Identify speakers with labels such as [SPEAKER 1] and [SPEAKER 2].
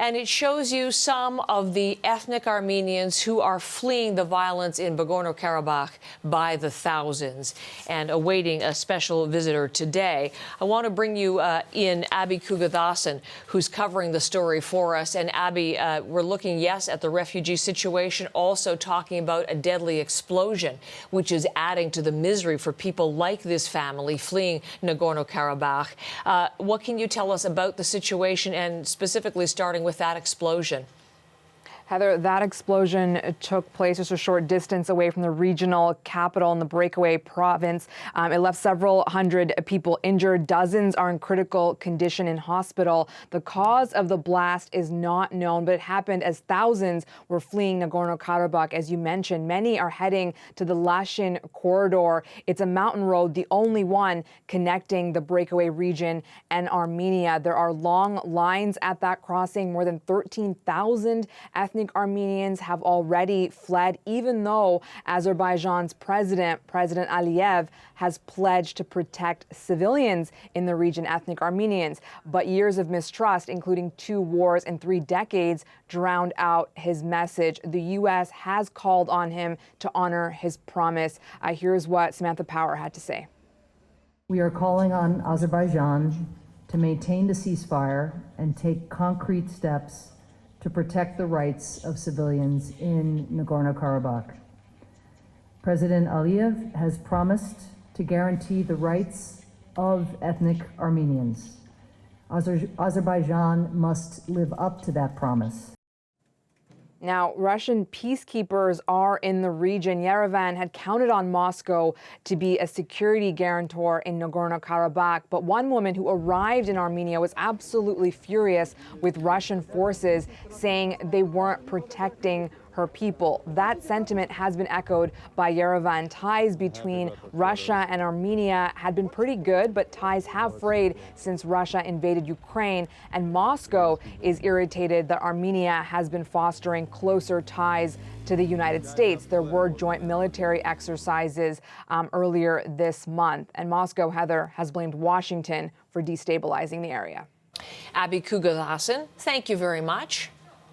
[SPEAKER 1] and it shows you some of the ethnic Armenians who are fleeing the violence in Nagorno-Karabakh by the thousands and awaiting a special visitor today. I want to bring you in Abby Kugathasan, who's covering the story for us. And Abby, we're looking, yes, at the refugee situation, also talking about a deadly explosion, which is adding to the misery for people like this family fleeing Nagorno-Karabakh. What can you tell us about the situation, and specifically starting with that explosion?
[SPEAKER 2] Heather, that explosion took place just a short distance away from the regional capital in the breakaway province. It left several hundred people injured. Dozens are in critical condition in hospital. The cause of the blast is not known, but it happened as thousands were fleeing Nagorno-Karabakh. As you mentioned, many are heading to the Lashin corridor. It's a mountain road, the only one connecting the breakaway region and Armenia. There are long lines at that crossing. More than 13,000 ethnic Armenians have already fled, even though Azerbaijan's President Aliyev has pledged to protect civilians in the region, ethnic Armenians. But years of mistrust, including 2 wars in 3 decades, drowned out his message. The U.S. has called on him to honor his promise. Here's what Samantha Power had to say.
[SPEAKER 3] We are calling on Azerbaijan to maintain the ceasefire and take concrete steps to protect the rights of civilians in Nagorno-Karabakh. President Aliyev has promised to guarantee the rights of ethnic Armenians. Azerbaijan must live up to that promise.
[SPEAKER 2] Now, Russian peacekeepers are in the region. Yerevan had counted on Moscow to be a security guarantor in Nagorno-Karabakh. But one woman who arrived in Armenia was absolutely furious with Russian forces, saying they weren't protecting her people. That sentiment has been echoed by Yerevan. Ties between Russia and Armenia had been pretty good, but ties have frayed since Russia invaded Ukraine. And Moscow is irritated that Armenia has been fostering closer ties to the United States. There were joint military exercises earlier this month. And Moscow, Heather, has blamed Washington for destabilizing the area.
[SPEAKER 1] Abby Kugathasan, thank you very much.